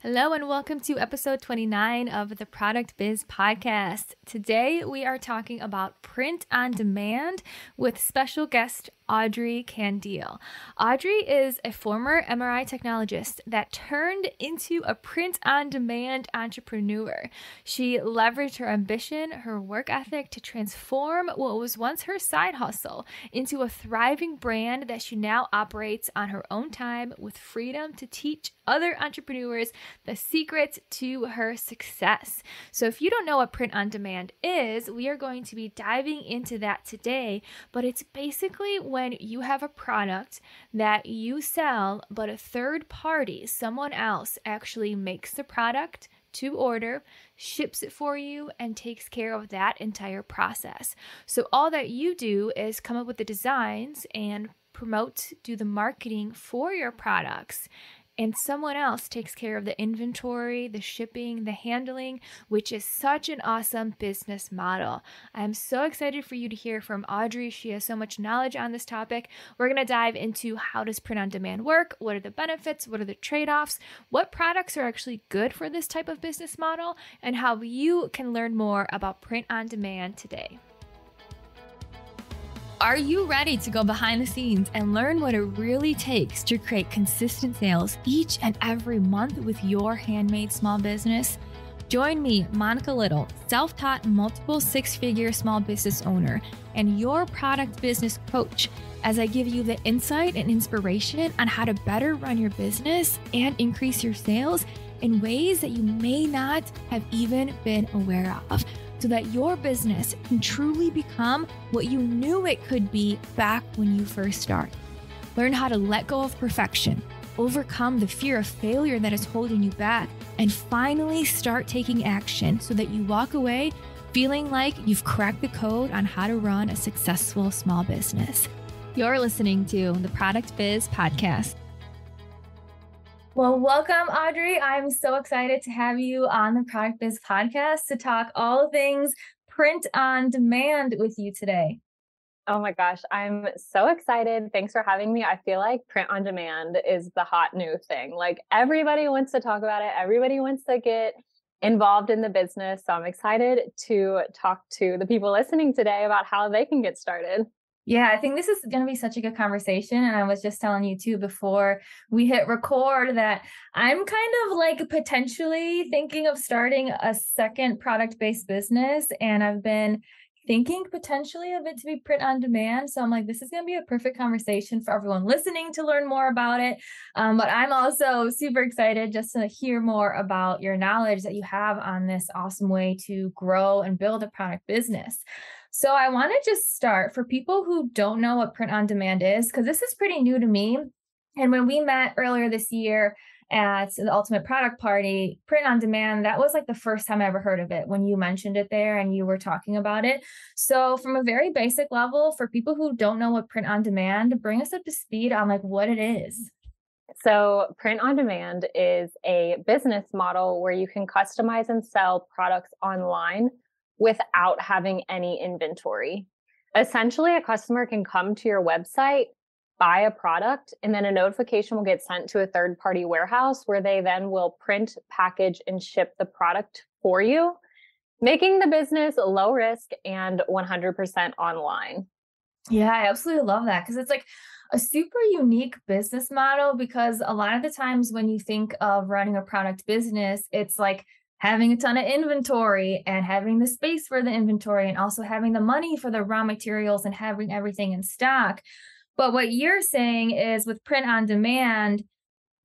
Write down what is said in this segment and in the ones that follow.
Hello and welcome to episode 29 of the Product Biz Podcast. Today we are talking about print on demand with special guest Audrey Kandil. Audrey is a former MRI technologist that turned into a print-on-demand entrepreneur. She leveraged her ambition, her work ethic to transform what was once her side hustle into a thriving brand that she now operates on her own time with freedom to teach other entrepreneurs the secret to her success. So if you don't know what print-on-demand is, we are going to be diving into that today, but it's basically when you have a product that you sell, but a third party, someone else, actually makes the product to order, ships it for you, and takes care of that entire process. So all that you do is come up with the designs and promote, do the marketing for your products. And someone else takes care of the inventory, the shipping, the handling, which is such an awesome business model. I'm so excited for you to hear from Audrey. She has so much knowledge on this topic. We're going to dive into how does print on demand work? What are the benefits? What are the trade-offs? What products are actually good for this type of business model? And how you can learn more about print on demand today. Are you ready to go behind the scenes and learn what it really takes to create consistent sales each and every month with your handmade small business? Join me, Monica Little, self-taught multiple six-figure small business owner and your product business coach, as I give you the insight and inspiration on how to better run your business and increase your sales in ways that you may not have even been aware of, so that your business can truly become what you knew it could be back when you first started. Learn how to let go of perfection, overcome the fear of failure that is holding you back, and finally start taking action so that you walk away feeling like you've cracked the code on how to run a successful small business. You're listening to the Product Biz Podcast. Well, welcome, Audrey. I'm so excited to have you on the Product Biz Podcast to talk all things print on demand with you today. Oh my gosh, I'm so excited. Thanks for having me. I feel like print on demand is the hot new thing. Like everybody wants to talk about it. Everybody wants to get involved in the business. So I'm excited to talk to the people listening today about how they can get started. Yeah, I think this is going to be such a good conversation. And I was just telling you too, before we hit record, that I'm kind of like potentially thinking of starting a second product-based business. And I've been thinking potentially of it to be print on demand. So I'm like, this is going to be a perfect conversation for everyone listening to learn more about it. But I'm also super excited just to hear more about your knowledge that you have on this awesome way to grow and build a product business. So I want to just start for people who don't know what print on demand is, because this is pretty new to me. And when we met earlier this year at the Ultimate Product Party, print on demand, that was like the first time I ever heard of it when you mentioned it there and you were talking about it. So from a very basic level, for people who don't know what print on demand, bring us up to speed on like what it is. So print on demand is a business model where you can customize and sell products online without having any inventory. Essentially, a customer can come to your website, buy a product, and then a notification will get sent to a third-party warehouse where they then will print, package, and ship the product for you, making the business low risk and 100% online. Yeah, I absolutely love that, because it's like a super unique business model, because a lot of the times when you think of running a product business, it's like having a ton of inventory and having the space for the inventory and also having the money for the raw materials and having everything in stock. But what you're saying is with print on demand,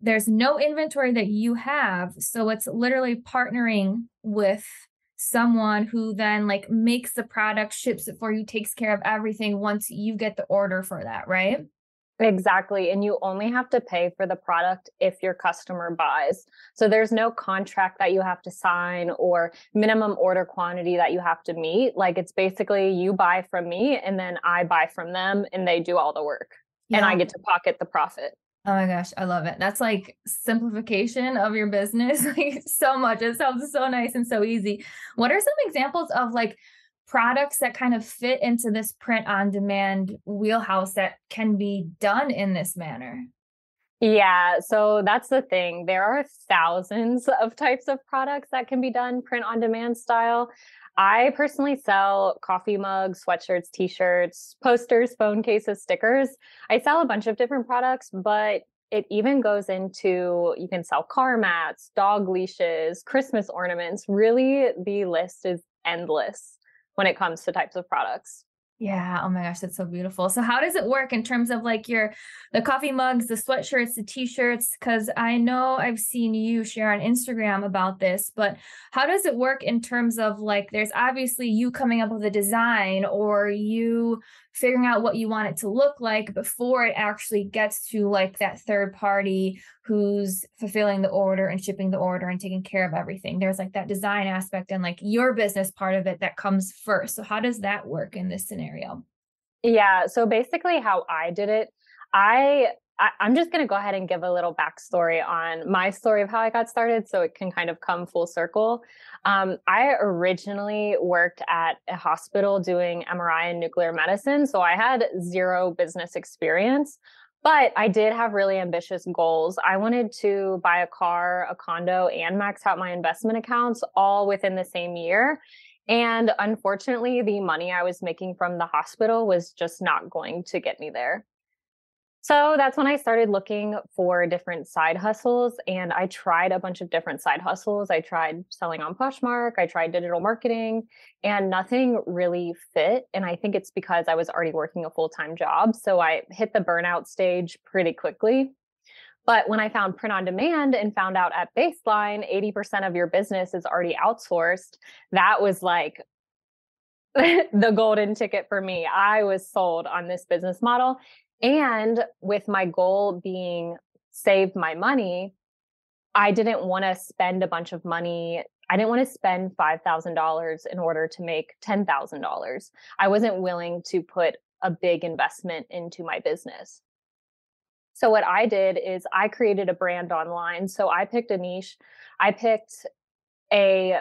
there's no inventory that you have. So it's literally partnering with someone who then like makes the product, ships it for you, takes care of everything once you get the order for that, right? Exactly. And you only have to pay for the product if your customer buys. So there's no contract that you have to sign or minimum order quantity that you have to meet. Like it's basically you buy from me and then I buy from them and they do all the work and I get to pocket the profit. Oh my gosh, I love it. That's like simplification of your business, like so much. It sounds so nice and so easy. What are some examples of like products that kind of fit into this print on demand wheelhouse that can be done in this manner? Yeah, so that's the thing. There are thousands of types of products that can be done print on demand style. I personally sell coffee mugs, sweatshirts, t-shirts, posters, phone cases, stickers. I sell a bunch of different products, but it even goes into you can sell car mats, dog leashes, Christmas ornaments. Really, the list is endless when it comes to types of products. Yeah. Oh my gosh, that's so beautiful. So how does it work in terms of like the coffee mugs, the sweatshirts, the t-shirts? Because I know I've seen you share on Instagram about this, but how does it work in terms of like there's obviously you coming up with a design or you figuring out what you want it to look like before it actually gets to like that third party who's fulfilling the order and shipping the order and taking care of everything. There's like that design aspect and like your business part of it that comes first. So how does that work in this scenario? Yeah, so basically how I did it, I'm just going to go ahead and give a little backstory on my story of how I got started so it can kind of come full circle. I originally worked at a hospital doing MRI and nuclear medicine, so I had zero business experience. But I did have really ambitious goals. I wanted to buy a car, a condo, and max out my investment accounts all within the same year. And unfortunately, the money I was making from the hospital was just not going to get me there. So that's when I started looking for different side hustles. And I tried a bunch of different side hustles. I tried selling on Poshmark, I tried digital marketing, and nothing really fit. And I think it's because I was already working a full time job. So I hit the burnout stage pretty quickly. But when I found print on demand and found out at baseline, 80% of your business is already outsourced, that was like the golden ticket for me. I was sold on this business model. And with my goal being save my money, I didn't want to spend a bunch of money. I didn't want to spend $5,000 in order to make $10,000. I wasn't willing to put a big investment into my business. So what I did is I created a brand online. So I picked a niche. I picked a,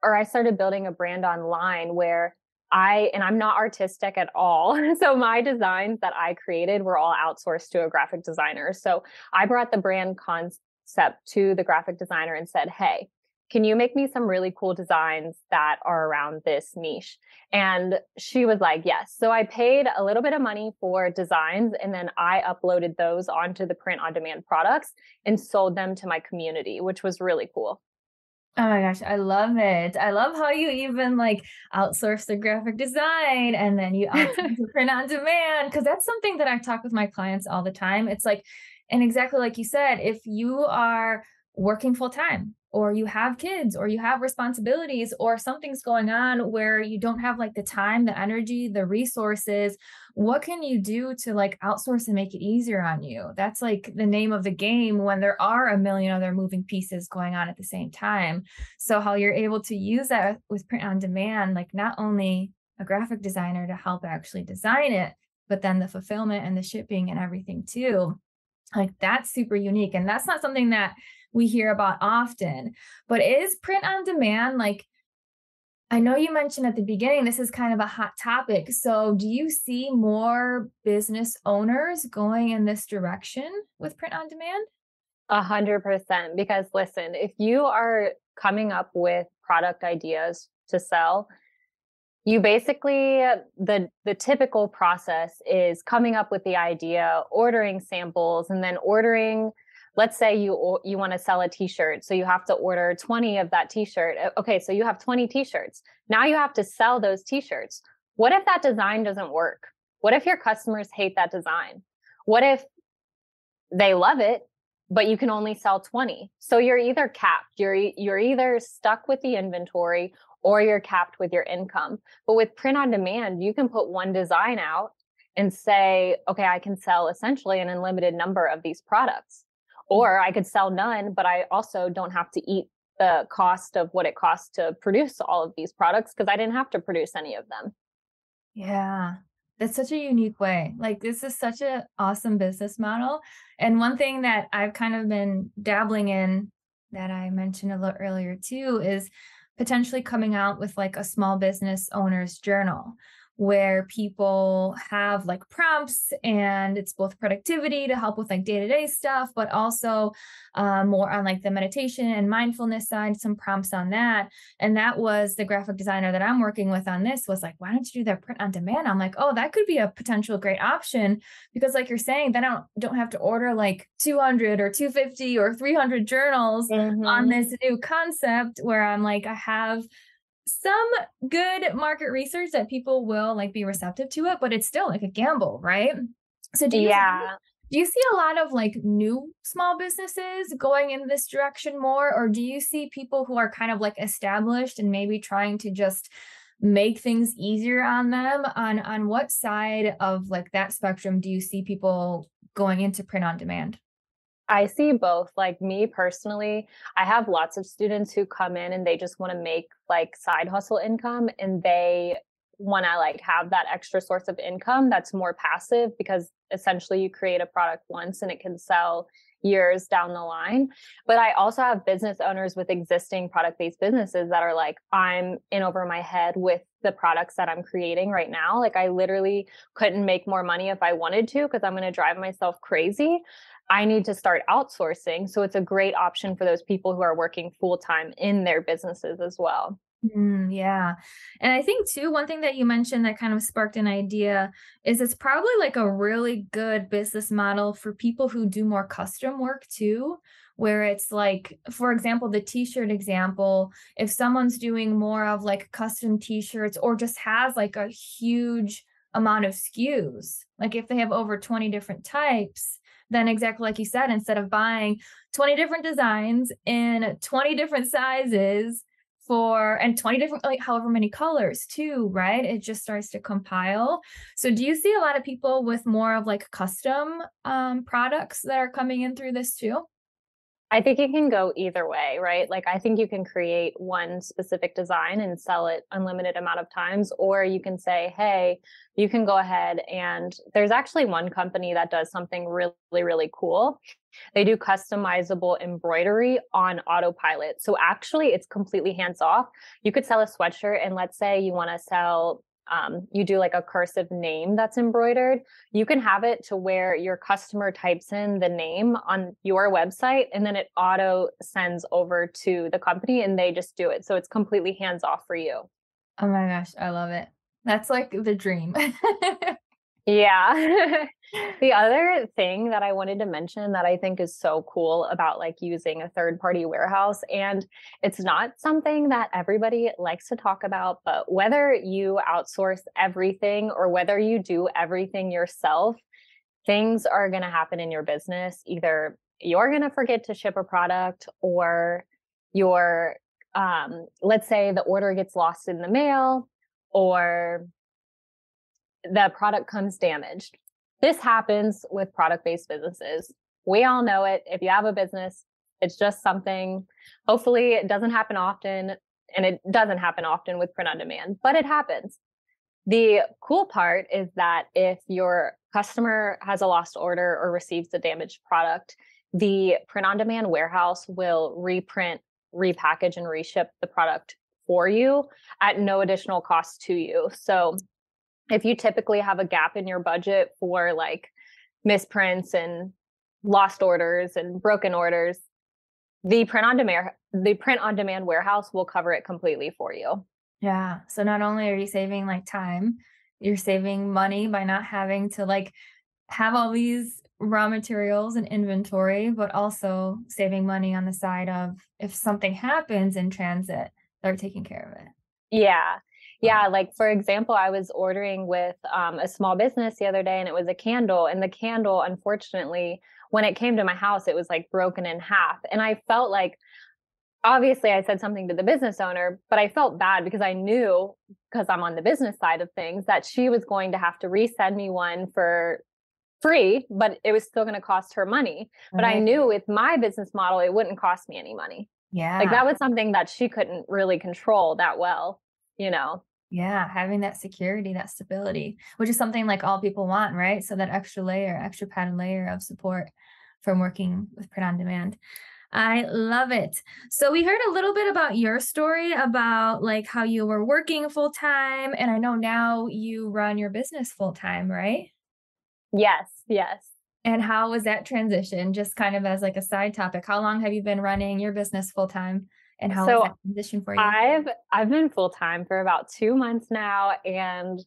or I started building a brand online where and I'm not artistic at all. So my designs that I created were all outsourced to a graphic designer. So I brought the brand concept to the graphic designer and said, hey, can you make me some really cool designs that are around this niche? And she was like, yes. So I paid a little bit of money for designs and then I uploaded those onto the print on demand products and sold them to my community, which was really cool. Oh my gosh, I love it. I love how you even like outsource the graphic design and then you outsource the print on demand because that's something that I talk with my clients all the time. It's like, and exactly like you said, if you are working full time or you have kids or you have responsibilities or something's going on where you don't have like the time, the energy, the resources, what can you do to like outsource and make it easier on you? That's like the name of the game when there are a million other moving pieces going on at the same time. So how you're able to use that with print on demand, like not only a graphic designer to help actually design it, but then the fulfillment and the shipping and everything too. Like that's super unique. And that's not something that we hear about often. But is print on demand like, I know you mentioned at the beginning, this is kind of a hot topic. So do you see more business owners going in this direction with print on demand? 100%. Because listen, if you are coming up with product ideas to sell, you basically the typical process is coming up with the idea, ordering samples, and then ordering. Let's say you want to sell a t-shirt, so you have to order 20 of that t-shirt. Okay, so you have 20 t-shirts. Now you have to sell those t-shirts. What if that design doesn't work? What if your customers hate that design? What if they love it, but you can only sell 20? So you're either capped. You're either stuck with the inventory or you're capped with your income. But with print on demand, you can put one design out and say, okay, I can sell essentially an unlimited number of these products. Or I could sell none, but I also don't have to eat the cost of what it costs to produce all of these products because I didn't have to produce any of them. Yeah, that's such a unique way. Like, this is such an awesome business model. And one thing that I've kind of been dabbling in that I mentioned a little earlier too is potentially coming out with like a small business owner's journal where people have like prompts, and it's both productivity to help with like day-to-day stuff, but also more on like the meditation and mindfulness side, some prompts on that. And that was the graphic designer that I'm working with on this was like, why don't you do that print on demand? I'm like, oh, that could be a potential great option because like you're saying, then I don't have to order like 200 or 250 or 300 journals on Mm-hmm. this new concept where I'm like, I have some good market research that people will like be receptive to it, but it's still like a gamble, right? So Yeah. do you see a lot of like new small businesses going in this direction more, or do you see people who are kind of like established and maybe trying to just make things easier on them? On what side of like that spectrum do you see people going into print on demand? I see both. Like me personally, I have lots of students who come in and they just want to make like side hustle income and they want to like have that extra source of income that's more passive because essentially you create a product once and it can sell years down the line. But I also have business owners with existing product-based businesses that are like, I'm in over my head with the products that I'm creating right now. Like I literally couldn't make more money if I wanted to because I'm going to drive myself crazy. I need to start outsourcing. So it's a great option for those people who are working full time in their businesses as well. Yeah. And I think too, one thing that you mentioned that kind of sparked an idea is it's probably like a really good business model for people who do more custom work too, where it's like, for example, the t-shirt example, if someone's doing more of like custom t-shirts or just has like a huge amount of SKUs, like if they have over 20 different types, then exactly like you said, instead of buying 20 different designs in 20 different sizes, for and 20 different like however many colors too, right? It just starts to compile. So do you see a lot of people with more of like custom products that are coming in through this too? I think it can go either way, right? Like I think you can create one specific design and sell it unlimited amount of times, or you can say, hey, you can go ahead and there's actually one company that does something really, really cool. They do customizable embroidery on autopilot. So actually it's completely hands off. You could sell a sweatshirt and let's say you want to sell you do like a cursive name that's embroidered. You can have it to where your customer types in the name on your website and then it auto sends over to the company and they just do it. So it's completely hands off for you. Oh my gosh, I love it. That's like the dream. Yeah. The other thing that I wanted to mention that I think is so cool about like using a third party warehouse, and it's not something that everybody likes to talk about, but whether you outsource everything or whether you do everything yourself, things are going to happen in your business. Either you're going to forget to ship a product or your, let's say the order gets lost in the mail or the product comes damaged. This happens with product-based businesses. We all know it. If you have a business, it's just something, hopefully it doesn't happen often, and it doesn't happen often with print on demand, but it happens. The cool part is that if your customer has a lost order or receives a damaged product, the print on demand warehouse will reprint, repackage, and reship the product for you at no additional cost to you. So if you typically have a gap in your budget for like misprints and lost orders and broken orders, the print on demand warehouse will cover it completely for you. Yeah. So not only are you saving like time, you're saving money by not having to like have all these raw materials and inventory, but also saving money on the side of if something happens in transit, they're taking care of it. Yeah. Oh, Yeah. Like, for example, I was ordering with a small business the other day and it was a candle. And the candle, unfortunately, when it came to my house, it was like broken in half. And I felt like, obviously, I said something to the business owner, but I felt bad because I knew, because I'm on the business side of things, that she was going to have to resend me one for free, but it was still going to cost her money. But I right. knew with my business model, it wouldn't cost me any money. Like Yeah. that was something that she couldn't really control that well, you know? Yeah. Having that security, that stability, which is something like all people want, right? So that extra layer, extra padded layer of support from working with print on demand. I love it. So we heard a little bit about your story about like how you were working full time, and I know now you run your business full time, right? Yes, yes. And how was that transition? Just kind of as like a side topic, how long have you been running your business full time, and how was So that transition for you? I've been full time for about 2 months now, and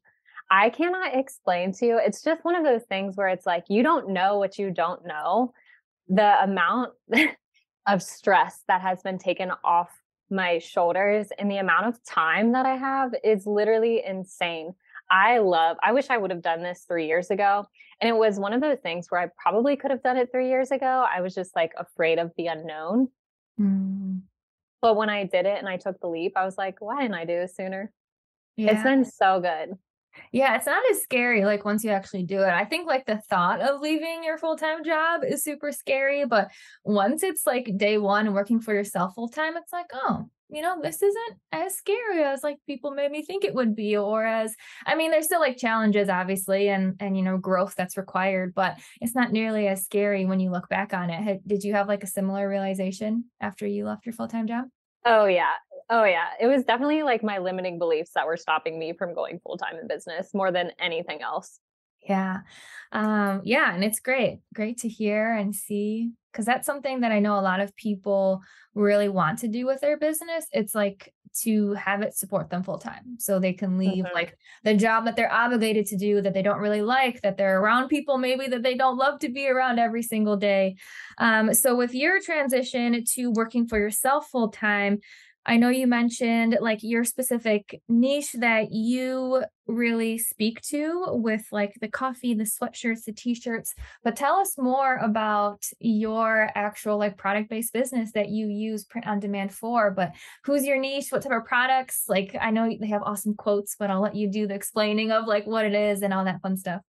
I cannot explain to you. It's just one of those things where it's like you don't know what you don't know. The amount of stress that has been taken off my shoulders and the amount of time that I have is literally insane. I wish I would have done this 3 years ago. And it was one of those things where I probably could have done it 3 years ago. I was just like afraid of the unknown. Mm, But when I did it and I took the leap, I was like, why didn't I do this sooner? It's yeah. been so good. Yeah, it's not as scary like once you actually do it. I think like the thought of leaving your full-time job is super scary, but once it's like day one and working for yourself full time, it's like, oh, this isn't as scary as like people made me think it would be, or as I mean, there's still like challenges obviously and growth that's required, but it's not nearly as scary when you look back on it. Did you have like a similar realization after you left your full-time job? Oh yeah. Oh yeah. It was definitely like my limiting beliefs that were stopping me from going full time in business more than anything else. Yeah. Yeah, and it's great. Great to hear and see because that's something that I know a lot of people really want to do with their business. It's like to have it support them full time so they can leave Mhm. like the job that they're obligated to do that they don't really like, that they're around people maybe that they don't love to be around every single day. So with your transition to working for yourself full time, I know you mentioned like your specific niche that you really speak to with like the coffee, the sweatshirts, the t-shirts, but tell us more about your actual like product-based business that you use print on demand for. But who's your niche? What type of products? Like I know they have awesome quotes, but I'll let you do the explaining of like what it is and all that fun stuff.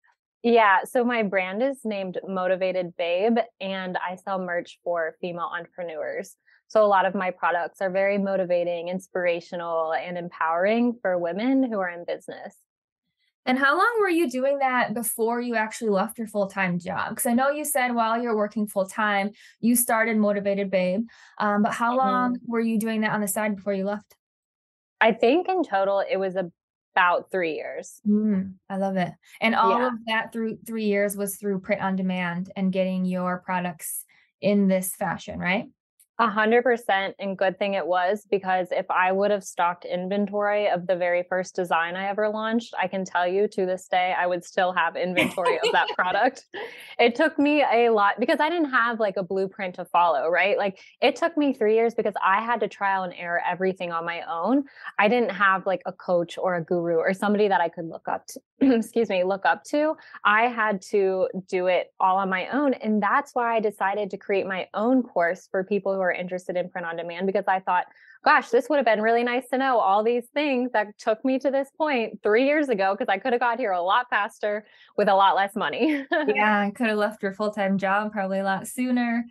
Yeah, so my brand is named Motivated Babe, and I sell merch for female entrepreneurs. So a lot of my products are very motivating, inspirational, and empowering for women who are in business. And how long were you doing that before you actually left your full-time job? Because I know you said while you're working full-time, you started Motivated Babe. But how long Mhm. were you doing that on the side before you left? I think in total it was about 3 years. I love it. And all Yeah. of that through 3 years was through print on demand and getting your products in this fashion, right? 100%, and good thing it was, because if I would have stocked inventory of the very first design I ever launched, I can tell you to this day, I would still have inventory of that product. It took me a lot because I didn't have like a blueprint to follow, right? Like it took me 3 years because I had to trial and error everything on my own. I didn't have like a coach or a guru or somebody that I could look up to, excuse me, look up to. I had to do it all on my own. And that's why I decided to create my own course for people who are interested in print on demand, because I thought, gosh, this would have been really nice to know all these things that took me to this point 3 years ago, because I could have got here a lot faster with a lot less money. Yeah, I could have left your full-time job probably a lot sooner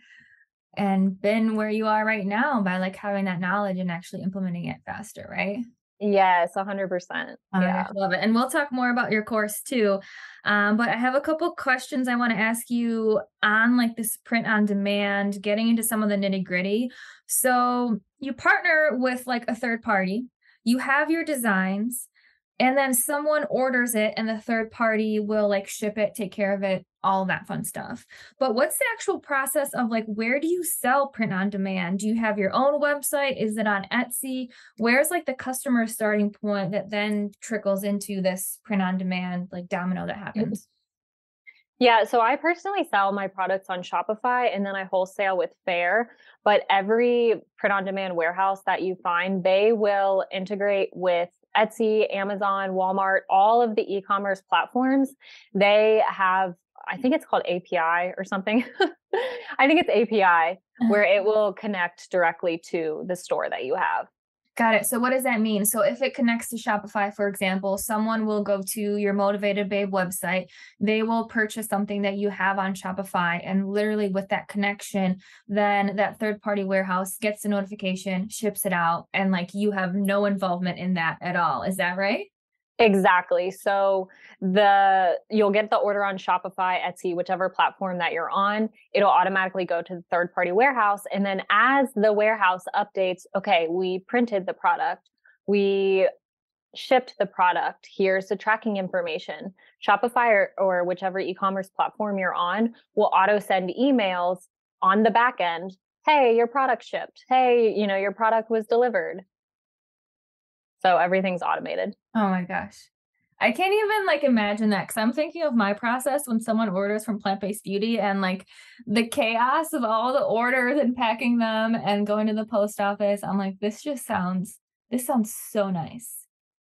and been where you are right now by like having that knowledge and actually implementing it faster, right? Yes, 100%. Oh my gosh, Yeah. love it. And we'll talk more about your course too. But I have a couple questions I want to ask you on like this print on demand, getting into some of the nitty gritty. So you partner with like a third party, you have your designs, and then someone orders it and the third party will like ship it, take care of it, all that fun stuff. But what's the actual process of like where do you sell print on demand? Do you have your own website? Is it on Etsy? Where's like the customer starting point that then trickles into this print on demand like domino that happens? Yeah, so I personally sell my products on Shopify and then I wholesale with Fair. But every print on demand warehouse that you find, they will integrate with Etsy, Amazon, Walmart, all of the e-commerce platforms. They have, I think it's called API or something. I think it's API, where it will connect directly to the store that you have. Got it. So what does that mean? So if it connects to Shopify, for example, someone will go to your Motivated Babe website. They will purchase something that you have on Shopify. And literally with that connection, then that third party warehouse gets the notification, ships it out, and like you have no involvement in that at all. Is that right? Exactly. So you'll get the order on Shopify, Etsy, whichever platform that you're on. It'll automatically go to the third party warehouse. And then as the warehouse updates, okay, we printed the product, we shipped the product, here's the tracking information. Shopify or whichever e-commerce platform you're on will auto send emails on the back end. Hey, your product shipped. Hey, your product was delivered. So everything's automated. Oh my gosh. I can't even like imagine that, because I'm thinking of my process when someone orders from Plant-Based Beauty and like the chaos of all the orders and packing them and going to the post office. I'm like, this sounds so nice.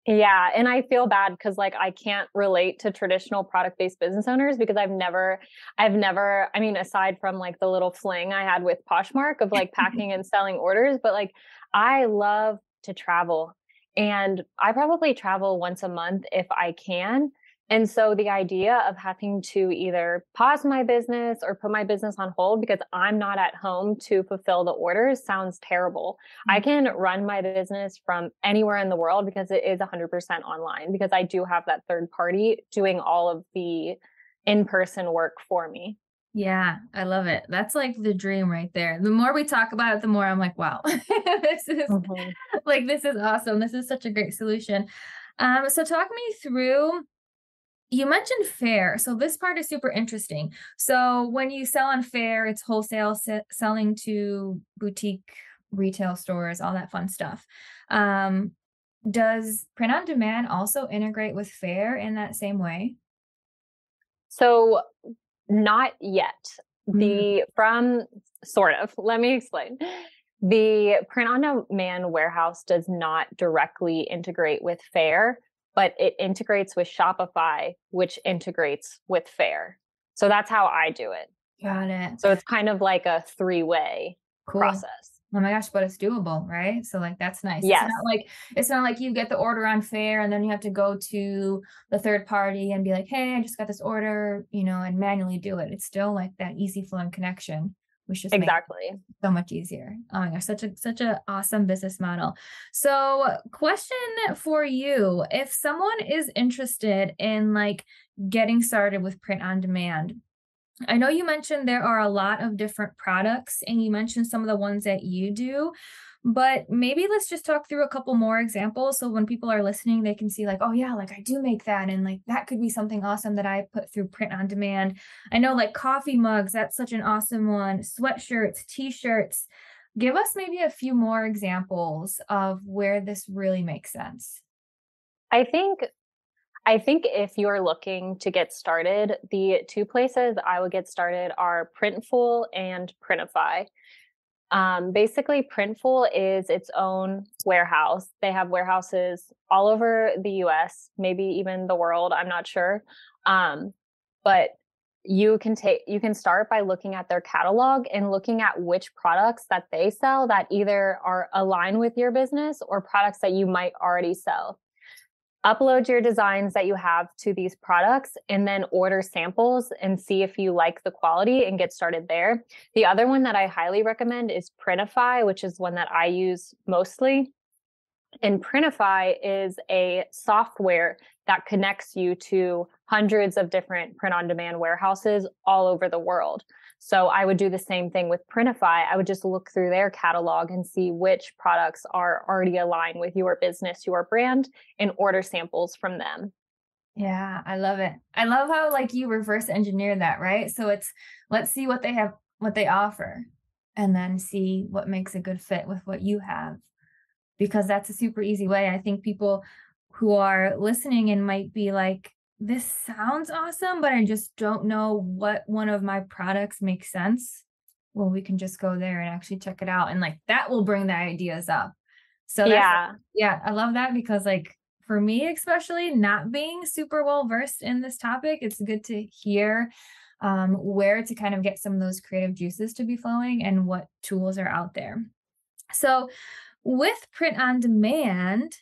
Yeah. And I feel bad because like I can't relate to traditional product-based business owners because I mean, aside from like the little fling I had with Poshmark of like packing and selling orders, but like I love to travel and I probably travel once a month if I can. And so the idea of having to either pause my business or put my business on hold because I'm not at home to fulfill the orders sounds terrible. I can run my business from anywhere in the world because it is 100% online because I do have that third party doing all of the in-person work for me. Yeah, I love it. That's like the dream right there. The more we talk about it, the more I'm like, wow, Mhm. this is awesome. This is such a great solution. So talk me through, you mentioned fair. So this part is super interesting. So when you sell on fair, it's wholesale selling to boutique retail stores, all that fun stuff. Does print on demand also integrate with fair in that same way? So not yet. Mm, Sort of, let me explain. The print on demand warehouse does not directly integrate with Fair, but it integrates with Shopify, which integrates with Fair. So that's how I do it. got it. So it's kind of like a three-way Cool. process. Oh my gosh, but it's doable, right? So like that's nice. Yes, It's not like you get the order on fair and then you have to go to the third party and be like, "Hey, I just got this order," and manually do it. It's still like that easy flowing connection, which just makes exactly. it so much easier. Oh my gosh, such a awesome business model. So, question for you, if someone is interested in like getting started with print on demand, I know you mentioned there are a lot of different products and you mentioned some of the ones that you do, but maybe let's just talk through a couple more examples so when people are listening, they can see like, oh yeah, like I do make that and like that could be something awesome that I put through print on demand. I know like coffee mugs, that's such an awesome one, sweatshirts, t-shirts. Give us maybe a few more examples of where this really makes sense. I think I think if you're looking to get started, the two places I would get started are Printful and Printify. Basically, Printful is its own warehouse. They have warehouses all over the US, maybe even the world. I'm not sure. But you can start by looking at their catalog and looking at which products that they sell that either are aligned with your business or products that you might already sell. Upload your designs that you have to these products and then order samples and see if you like the quality and get started there. The other one that I highly recommend is Printify, which is one that I use mostly. And Printify is a software that connects you to hundreds of different print on demand warehouses all over the world. So I would do the same thing with Printify. I would just look through their catalog and see which products are already aligned with your business, your brand, and order samples from them. Yeah, I love it. I love how like you reverse engineer that, right? So it's let's see what they have, what they offer, and then see what makes a good fit with what you have. Because that's a super easy way. I think people who are listening and might be like, this sounds awesome, but I just don't know what one of my products makes sense. Well, we can just go there and actually check it out. And like that will bring the ideas up. So that's, Yeah. yeah, I love that because like for me, especially not being super well versed in this topic, it's good to hear where to kind of get some of those creative juices to be flowing and what tools are out there. So with print on demand,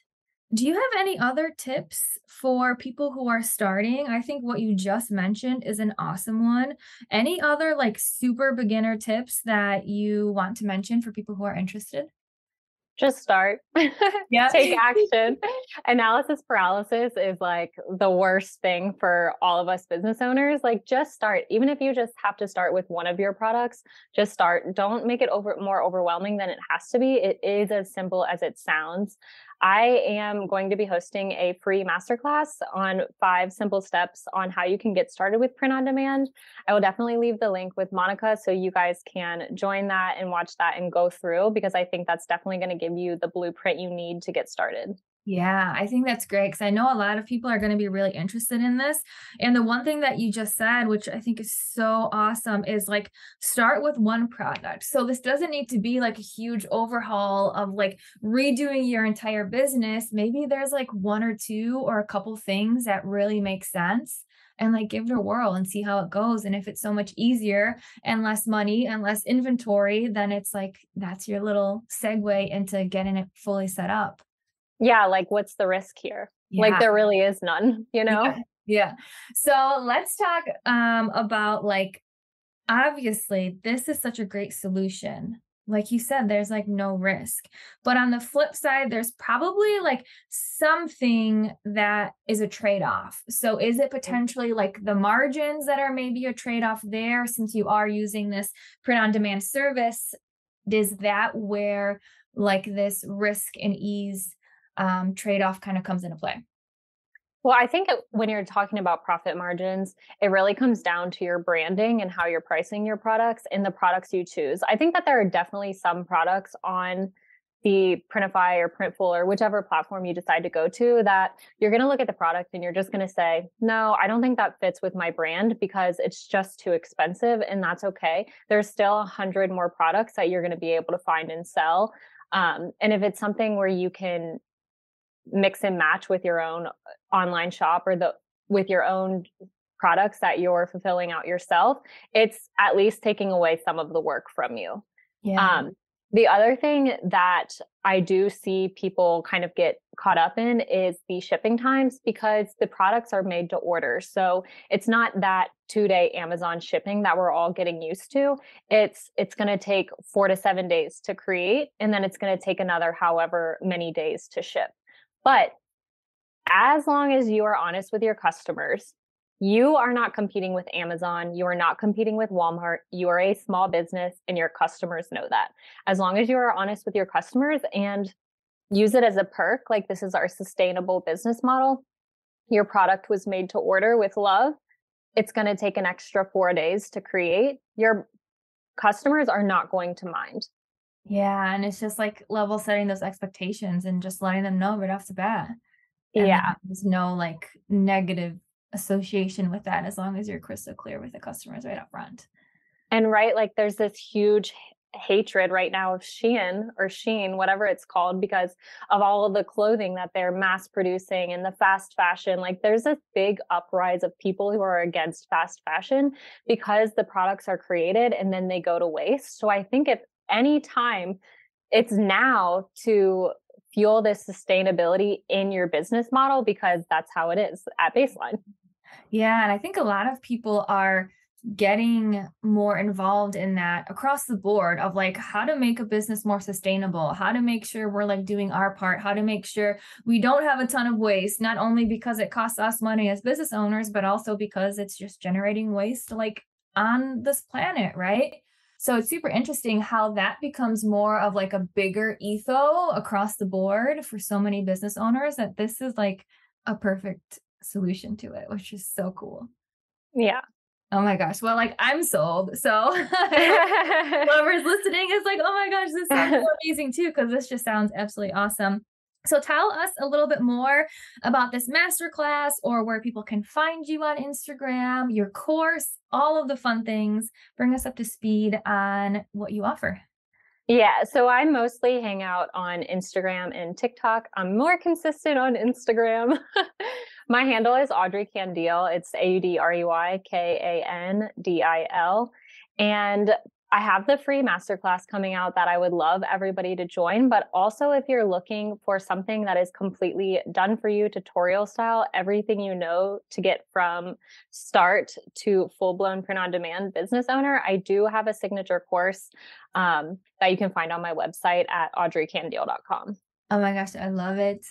do you have any other tips for people who are starting? I think what you just mentioned is an awesome one. Any other like super beginner tips that you want to mention for people who are interested? Just start. Yeah. Take action. Analysis paralysis is like the worst thing for all of us business owners. Like just start. Even if you just have to start with one of your products, just start. Don't make it more overwhelming than it has to be. It is as simple as it sounds. I am going to be hosting a free masterclass on 5 simple steps on how you can get started with print on demand. I will definitely leave the link with Monica so you guys can join that and watch that and go through, because I think that's definitely going to give you the blueprint you need to get started. Yeah, I think that's great because I know a lot of people are going to be really interested in this. And the one thing that you just said, which I think is so awesome, is like start with one product. So this doesn't need to be like a huge overhaul of like redoing your entire business. Maybe there's like one or two or a couple things that really make sense, and like give it a whirl and see how it goes. And if it's so much easier and less money and less inventory, then it's like that's your little segue into getting it fully set up. Yeah, like what's the risk here? Like Yeah. there really is none, you know? Yeah. Yeah. So let's talk about like, obviously, this is such a great solution. Like you said, there's like no risk. But on the flip side, there's probably like something that is a trade-off. So is it potentially like the margins that are maybe a trade-off there, since you are using this print on demand service? Is that where like this risk and ease trade-off kind of comes into play? Well, I think when you're talking about profit margins, it really comes down to your branding and how you're pricing your products and the products you choose. I think that there are definitely some products on the Printify or Printful or whichever platform you decide to go to that you're going to look at the product and you're just going to say, no, I don't think that fits with my brand because it's just too expensive. And that's okay. There's still 100 more products that you're going to be able to find and sell. And if it's something where you can mix and match with your own online shop or with your own products that you're fulfilling out yourself, it's at least taking away some of the work from you. Yeah. The other thing that I do see people kind of get caught up in is the shipping times, because the products are made to order. So it's not that 2-day Amazon shipping that we're all getting used to. It's going to take 4 to 7 days to create, and then it's going to take another however many days to ship. But as long as you are honest with your customers, you are not competing with Amazon. You are not competing with Walmart. You are a small business and your customers know that. As long as you are honest with your customers and use it as a perk, like this is our sustainable business model, your product was made to order with love, it's going to take an extra 4 days to create. Your customers are not going to mind. Yeah, and it's just like level setting those expectations and just letting them know right off the bat. And Yeah. there's no like negative association with that as long as you're crystal clear with the customers right up front. And right, like there's this huge hatred right now of Sheen, whatever it's called, because of all of the clothing that they're mass producing and the fast fashion. Like there's this big uprise of people who are against fast fashion because the products are created and then they go to waste. So I think if any time, it's now to fuel this sustainability in your business model, because that's how it is at baseline. Yeah, and I think a lot of people are getting more involved in that across the board of like how to make a business more sustainable, how to make sure we're like doing our part, how to make sure we don't have a ton of waste, not only because it costs us money as business owners, but also because it's just generating waste like on this planet, right? So it's super interesting how that becomes more of like a bigger ethos across the board for so many business owners, that this is like a perfect solution to it, which is so cool. Yeah. Oh my gosh. Well, like I'm sold. So whoever's listening is like, oh my gosh, this sounds so amazing too, because this just sounds absolutely awesome. So tell us a little bit more about this masterclass, or where people can find you on Instagram, your course, all of the fun things. Bring us up to speed on what you offer. Yeah, so I mostly hang out on Instagram and TikTok. I'm more consistent on Instagram. My handle is Audrey Kandil. It's AudreyKandil. And I have the free masterclass coming out that I would love everybody to join. But also, if you're looking for something that is completely done for you, tutorial style, everything you know to get from start to full blown print on demand business owner, I do have a signature course that you can find on my website at audreykandil.com. Oh my gosh, I love it.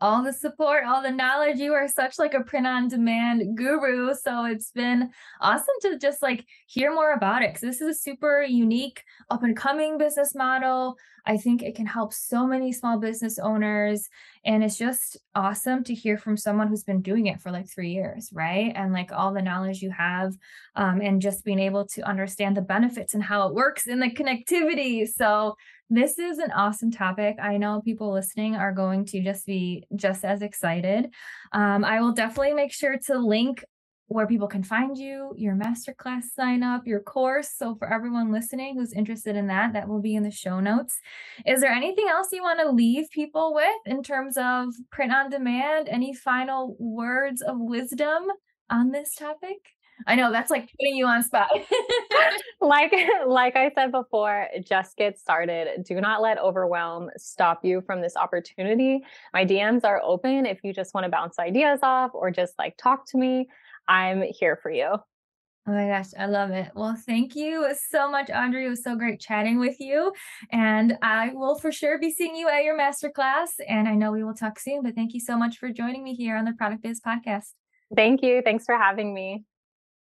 All the support, all the knowledge. You are such like a print on demand guru. So it's been awesome to just like hear more about it. Cause this is a super unique up and coming business model. I think it can help so many small business owners. And it's just awesome to hear from someone who's been doing it for like 3 years, right? And like all the knowledge you have, and just being able to understand the benefits and how it works and the connectivity. So this is an awesome topic. I know people listening are going to just be just as excited. I will definitely make sure to link where people can find you, your masterclass sign up, your course. So for everyone listening who's interested in that, that will be in the show notes. Is there anything else you want to leave people with in terms of print on demand? Any final words of wisdom on this topic? I know that's like putting you on spot. like I said before, just get started. Do not let overwhelm stop you from this opportunity. My DMs are open if you just want to bounce ideas off or just like talk to me. I'm here for you. Oh my gosh, I love it. Well, thank you so much, Audrey. It was so great chatting with you. And I will for sure be seeing you at your masterclass. And I know we will talk soon, but thank you so much for joining me here on the Product Biz podcast. Thank you. Thanks for having me.